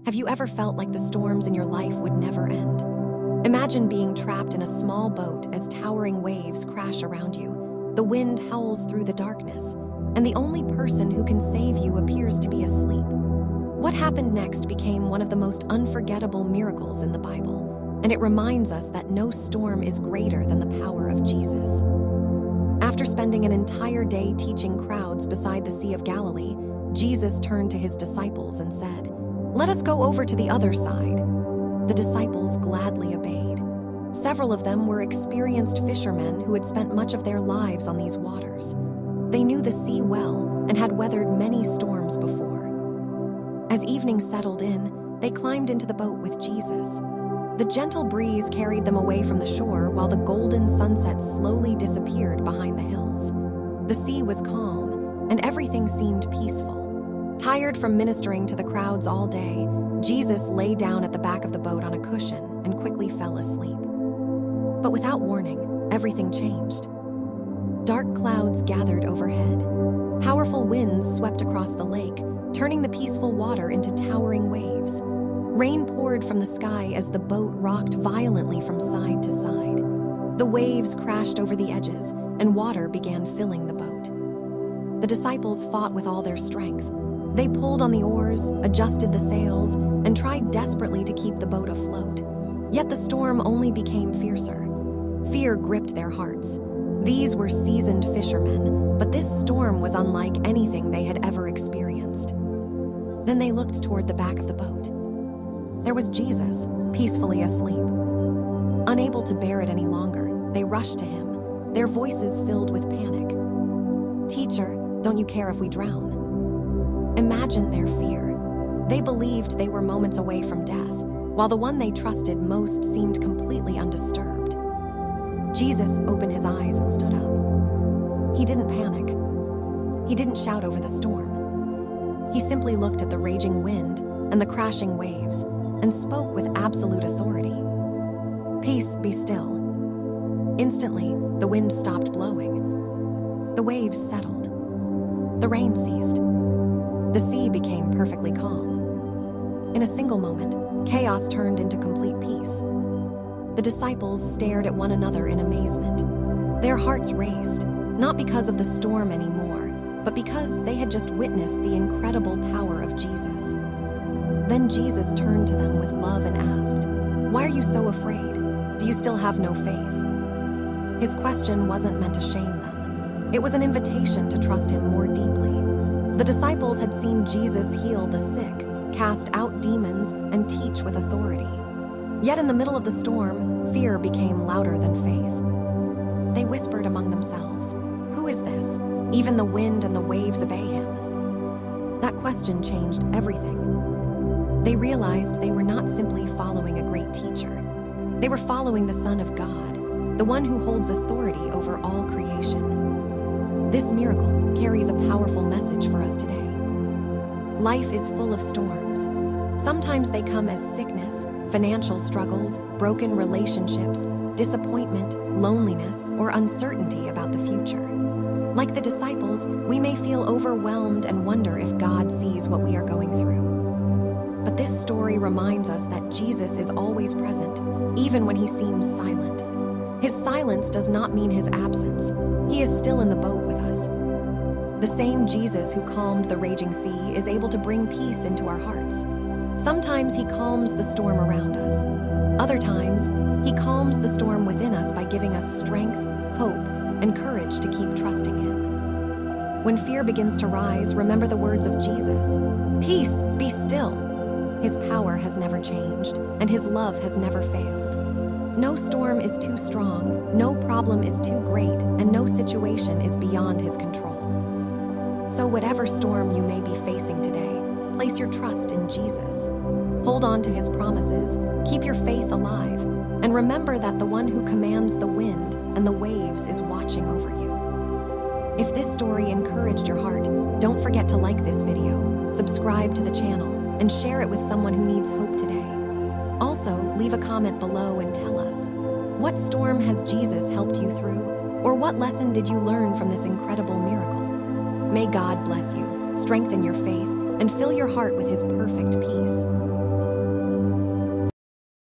Have you ever felt like the storms in your life would never end? Imagine being trapped in a small boat as towering waves crash around you. The wind howls through the darkness, and the only person who can save you appears to be asleep. What happened next became one of the most unforgettable miracles in the Bible, and it reminds us that no storm is greater than the power of Jesus. After spending an entire day teaching crowds beside the Sea of Galilee, Jesus turned to his disciples and said, "Let us go over to the other side." The disciples gladly obeyed. Several of them were experienced fishermen who had spent much of their lives on these waters. They knew the sea well and had weathered many storms before. As evening settled in, they climbed into the boat with Jesus. The gentle breeze carried them away from the shore while the golden sunset slowly disappeared behind the hills. The sea was calm, and everything seemed peaceful. Tired from ministering to the crowds all day, Jesus lay down at the back of the boat on a cushion and quickly fell asleep. But without warning, everything changed. Dark clouds gathered overhead. Powerful winds swept across the lake, turning the peaceful water into towering waves. Rain poured from the sky as the boat rocked violently from side to side. The waves crashed over the edges, and water began filling the boat. The disciples fought with all their strength. They pulled on the oars, adjusted the sails, and tried desperately to keep the boat afloat. Yet the storm only became fiercer. Fear gripped their hearts. These were seasoned fishermen, but this storm was unlike anything they had ever experienced. Then they looked toward the back of the boat. There was Jesus, peacefully asleep. Unable to bear it any longer, they rushed to him, their voices filled with panic. "Teacher, don't you care if we drown?" Imagine their fear. They believed they were moments away from death, while the one they trusted most seemed completely undisturbed. Jesus opened his eyes and stood up. He didn't panic. He didn't shout over the storm. He simply looked at the raging wind and the crashing waves and spoke with absolute authority. "Peace, be still." Instantly, the wind stopped blowing. The waves settled. The rain ceased. The sea became perfectly calm. In a single moment, chaos turned into complete peace. The disciples stared at one another in amazement. Their hearts raced, not because of the storm anymore, but because they had just witnessed the incredible power of Jesus. Then Jesus turned to them with love and asked, "Why are you so afraid? Do you still have no faith?" His question wasn't meant to shame them. It was an invitation to trust him more deeply. The disciples had seen Jesus heal the sick, cast out demons, and teach with authority. Yet in the middle of the storm, fear became louder than faith. They whispered among themselves, "Who is this? Even the wind and the waves obey him." That question changed everything. They realized they were not simply following a great teacher. They were following the Son of God, the one who holds authority over all creation. This miracle carries a powerful message for us today. Life is full of storms. Sometimes they come as sickness, financial struggles, broken relationships, disappointment, loneliness, or uncertainty about the future. Like the disciples, we may feel overwhelmed and wonder if God sees what we are going through. But this story reminds us that Jesus is always present, even when he seems silent. His silence does not mean his absence. He is still in the boat with us. The same Jesus who calmed the raging sea is able to bring peace into our hearts. Sometimes he calms the storm around us. Other times, he calms the storm within us by giving us strength, hope, and courage to keep trusting him. When fear begins to rise, remember the words of Jesus, "Peace, be still." His power has never changed, and his love has never failed. No storm is too strong, no problem is too great, and no situation is beyond his control. So whatever storm you may be facing today, place your trust in Jesus. Hold on to his promises, keep your faith alive, and remember that the one who commands the wind and the waves is watching over you. If this story encouraged your heart, don't forget to like this video, subscribe to the channel, and share it with someone who needs hope today. Also, leave a comment below and tell us, what storm has Jesus helped you through? Or what lesson did you learn from this incredible miracle? May God bless you, strengthen your faith, and fill your heart with his perfect peace.